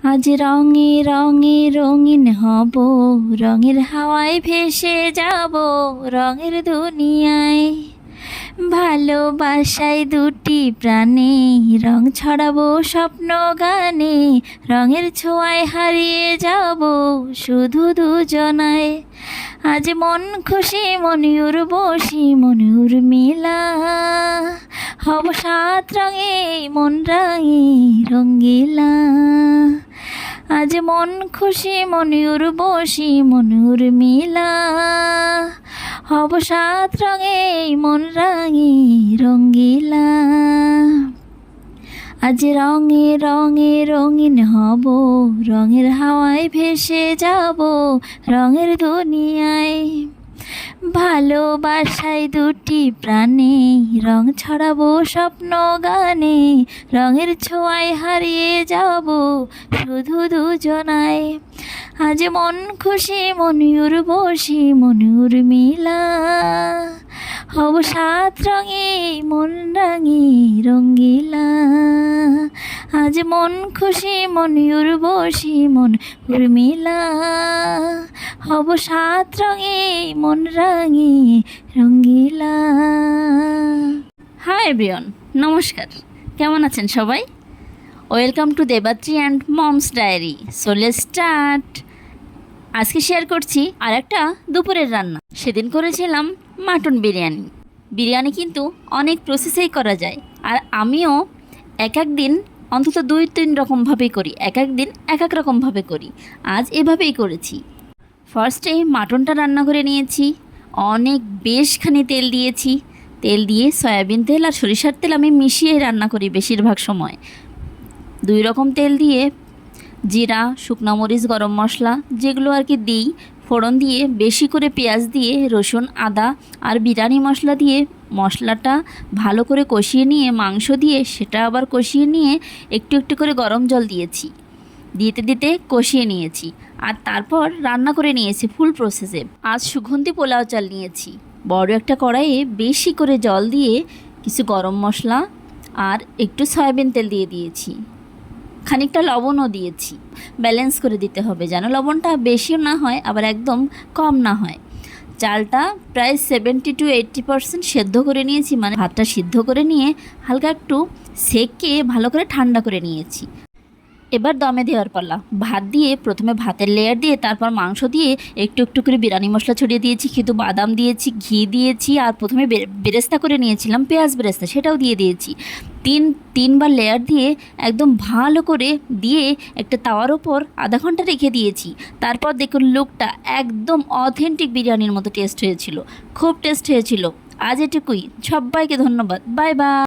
আজ রঙে রঙে রঙিন হব, রঙের হাওয়ায় ভেসে যাব রঙের দুনিয়ায়। ভালোবাসায় দুটি প্রাণে রং ছড়াবো স্বপ্ন গানে, রঙের ছোঁয়ায় হারিয়ে যাব শুধু দুজনায়। আজ মন খুশি মনে উর্বশী মনে উর্মিলা, হব সাত রঙে মন রাঙে রঙ্গিলা। আজ মন খুশি মনে উর্বশী মনে উর্মিলা, হব সাত রঙে মন রাঙে রঙ্গিলা। আজ রঙে রঙে রঙিন হব, রঙের হাওয়ায় ভেসে যাব রঙের দুনিয়ায়। ভালোবাসায় দুটি প্রাণে রং ছড়াবো স্বপ্ন গানে, রঙের ছোঁয়ায় হারিয়ে যাব শুধু দুজনায়। আজ মন খুশি মনে উর্বশী মনে উর্মিলা, হব সাত রঙে মন রাঙে রঙ্গিলা। আজ মন খুশি মনে উর্বশী মন উর্মিলা, হব সাত রঙে মন রাঙে রঙ্গিলা। হাই এভরিওয়ান, নমস্কার, কেমন আছেন সবাই? Welcome to Debatri and moms diary. So let's start. আজকে শেয়ার করছি আর একটা দুপুরের রান্না। সেদিন করেছিলাম মাটন বিরিয়ানি। বিরিয়ানি কিন্তু অনেক প্রসেসেই করা যায়, আর আমিও এক এক দিন অন্তত 2-3 রকমভাবেই করি, এক এক দিন এক এক রকমভাবে করি। আজ এভাবেই করেছি। ফার্স্টে মাটনটা রান্না করে নিয়েছি, অনেক বেশখানি তেল দিয়েছি। তেল দিয়ে সয়াবিন তেল আর সরিষার তেল আমি মিশিয়ে রান্না করি বেশিরভাগ সময়। 2 রকম তেল দিয়ে জিরা, শুকনো মরিচ, গরম মশলা যেগুলো আর কি দিই, ফোড়ন দিয়ে বেশি করে পেঁয়াজ দিয়ে রসুন, আদা আর বিরিয়ানি মশলা দিয়ে মশলাটা ভালো করে কষিয়ে নিয়ে মাংস দিয়ে সেটা আবার কষিয়ে নিয়ে একটু একটু করে গরম জল দিয়েছি, দিতে দিতে কষিয়ে নিয়েছি। আর তারপর রান্না করে নিয়েছি ফুল প্রসেসে। আজ সুগন্ধি পোলাও চাল নিয়েছি। বড় একটা কড়াইয়ে বেশি করে জল দিয়ে কিছু গরম মশলা আর একটু সয়াবিন তেল দিয়ে দিয়েছি, খানিকটা লবণও দিয়েছি। ব্যালেন্স করে দিতে হবে যেন লবণটা বেশিও না হয় আবার একদম কম না হয়। চালটা প্রায় 70-80% সেদ্ধ করে নিয়েছি, মানে ভাতটা সিদ্ধ করে নিয়ে হালকা একটু সেকে ভালো করে ঠান্ডা করে নিয়েছি। এবার দমে দেওয়ার পালা। ভাত দিয়ে প্রথমে ভাতের লেয়ার দিয়ে তারপর মাংস দিয়ে একটু একটু করে বিরিয়ানি মশলা ছড়িয়ে দিয়েছি, কিন্তু বাদাম দিয়েছি, ঘি দিয়েছি, আর প্রথমে বেরেস্তা করে নিয়েছিলাম পেঁয়াজ বেরেস্তা, সেটাও দিয়ে দিয়েছি। তিনবার লেয়ার দিয়ে একদম ভালো করে দিয়ে একটা তাওয়ার ওপর আধা ঘন্টা রেখে দিয়েছি। তারপর দেখুন লুকটা একদম অথেন্টিক বিরিয়ানির মতো টেস্ট হয়েছিল, খুব টেস্ট হয়েছিল। আজ এটুকুই, সবাইকে ধন্যবাদ, বাই বাই।